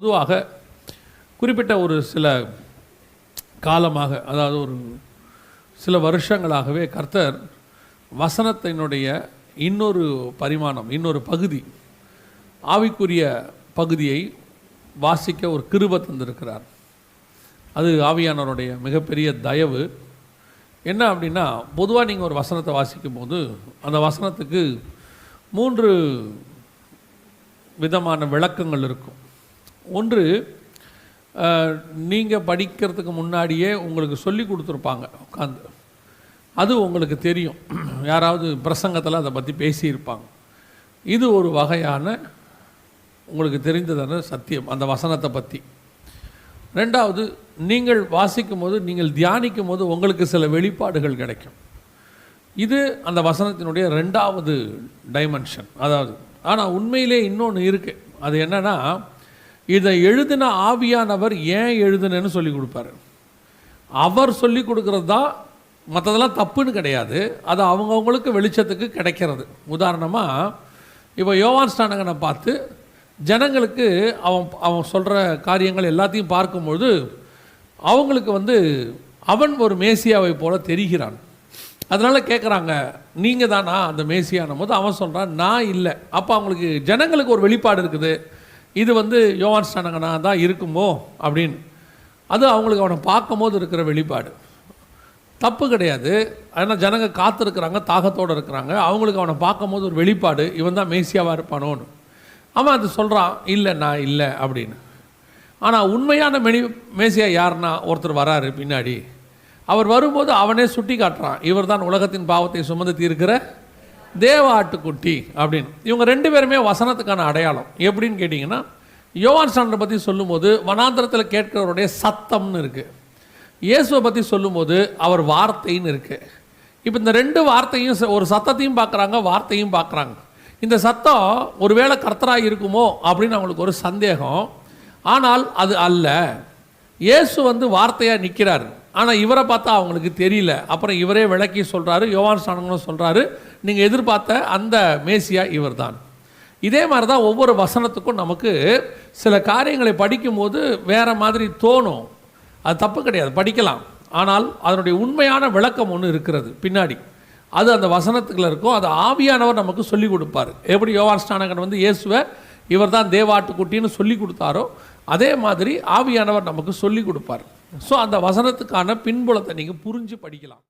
பொதுவாக குறிப்பிட்ட ஒரு சில காலமாக, அதாவது ஒரு சில வருஷங்களாகவே கர்த்தர் வசனத்தினுடைய இன்னொரு பரிமாணம், இன்னொரு பகுதி, ஆவிக்குரிய பகுதியை வாசிக்க ஒரு கிருபை தந்திருக்கிறார். அது ஆவியானவருடைய மிகப்பெரிய தயவு. என்ன அப்படின்னா, பொதுவாக நீங்கள் ஒரு வசனத்தை வாசிக்கும் போது அந்த வசனத்துக்கு 3 விதமான விளக்கங்கள் இருக்கும். ஒன்று, நீங்கள் படிக்கிறதுக்கு முன்னாடியே உங்களுக்கு சொல்லி கொடுத்துருப்பாங்க உட்காந்து, அது உங்களுக்கு தெரியும். யாராவது பிரசங்கத்தில் அதை பற்றி பேசியிருப்பாங்க. இது ஒரு வகையான உங்களுக்கு தெரிந்ததான சத்தியம் அந்த வசனத்தை பற்றி. ரெண்டாவது, நீங்கள் வாசிக்கும் போது, நீங்கள் தியானிக்கும் போது உங்களுக்கு சில வெளிப்பாடுகள் கிடைக்கும். இது அந்த வசனத்தினுடைய 2வது டைமென்ஷன். அதாவது, ஆனால் உண்மையிலே இன்னொன்று இருக்குது. அது என்னென்னா, இதை எழுதின ஆவியானவர் ஏன் எழுதுனேன்னு சொல்லி கொடுப்பாரு. அவர் சொல்லி கொடுக்கறது தான், மற்றதெல்லாம் தப்புன்னு கிடையாது. அது அவங்கவுங்களுக்கு வெளிச்சத்துக்கு கிடைக்கிறது. உதாரணமாக, இப்போ யோவான் ஸ்நானகனை பார்த்து ஜனங்களுக்கு அவன் சொல்கிற காரியங்கள் எல்லாத்தையும் பார்க்கும்பொழுது அவங்களுக்கு அவன் ஒரு மேசியாவை போல தெரிகிறான். அதனால் கேட்குறாங்க, நீங்கள் தானா அந்த மேசியானும் போது அவன் சொல்கிறான், நான் இல்லை. அப்போ அவங்களுக்கு ஜனங்களுக்கு ஒரு வெளிப்பாடு இருக்குது, இது யோவான் ஸ்நானகனா தான் இருக்குமோ அப்படின்னு. அது அவங்களுக்கு அவனை பார்க்கும் போது இருக்கிற வெளிப்பாடு. தப்பு கிடையாது. ஆனால் ஜனங்க காத்திருக்கிறாங்க, தாகத்தோடு இருக்கிறாங்க. அவங்களுக்கு அவனை பார்க்கும் போது ஒரு வெளிப்பாடு, இவன் தான் மேசியாவாக இருப்பானோன்னு. அவன் அது சொல்கிறான், இல்லை நான் இல்லை அப்படின்னு. ஆனால் உண்மையான மேசியா யாருன்னா, ஒருத்தர் வராரு பின்னாடி. அவர் வரும்போது அவனே சுட்டி காட்டுறான், இவர் தான் உலகத்தின் பாவத்தை சுமந்து தீர்க்கிற தேவ ஆட்டுக்குட்டி அப்படின்னு. இவங்க 2 பேருமே வசனத்துக்கான அடையாளம். எப்படின்னு கேட்டிங்கன்னா, யோவான் ஸ்நானனை பற்றி சொல்லும்போது வனாந்திரத்தில் கேட்கிறவருடைய சத்தம்னு இருக்குது. இயேசுவை பற்றி சொல்லும்போது அவர் வார்த்தைன்னு இருக்குது. இப்போ இந்த 2 வார்த்தையும், ஒரு சத்தத்தையும் பார்க்குறாங்க, வார்த்தையும் பார்க்குறாங்க. இந்த சத்தம் ஒருவேளை கர்த்தராக இருக்குமோ அப்படின்னு அவங்களுக்கு ஒரு சந்தேகம். ஆனால் அது அல்ல. இயேசு வார்த்தையாக நிற்கிறார். ஆனால் இவரை பார்த்தா அவங்களுக்கு தெரியல. அப்புறம் இவரே விளக்கி சொல்கிறாரு, யோவான் ஸ்நானகனும் சொல்கிறாரு, நீங்கள் எதிர்பார்த்த அந்த மேசியா இவர் தான். இதே மாதிரி தான் ஒவ்வொரு வசனத்துக்கும் நமக்கு சில காரியங்களை படிக்கும்போது வேறு மாதிரி தோணும். அது தப்பு கிடையாது, படிக்கலாம். ஆனால் அதனுடைய உண்மையான விளக்கம் ஒன்று இருக்கிறது பின்னாடி. அது அந்த வசனத்துக்குள்ள இருக்கும். அது ஆவியானவர் நமக்கு சொல்லிக் கொடுப்பார். எப்படி யோவான் ஸ்நானகன் இயேசுவை இவர் தான் தேவாட்டுக்குட்டின்னு சொல்லி கொடுத்தாரோ, அதே மாதிரி ஆவியானவர் நமக்கு சொல்லிக் கொடுப்பார். ஸோ அந்த வசனத்துக்கான பின்புலத்தை நீங்கள் புரிஞ்சு படிக்கலாம்.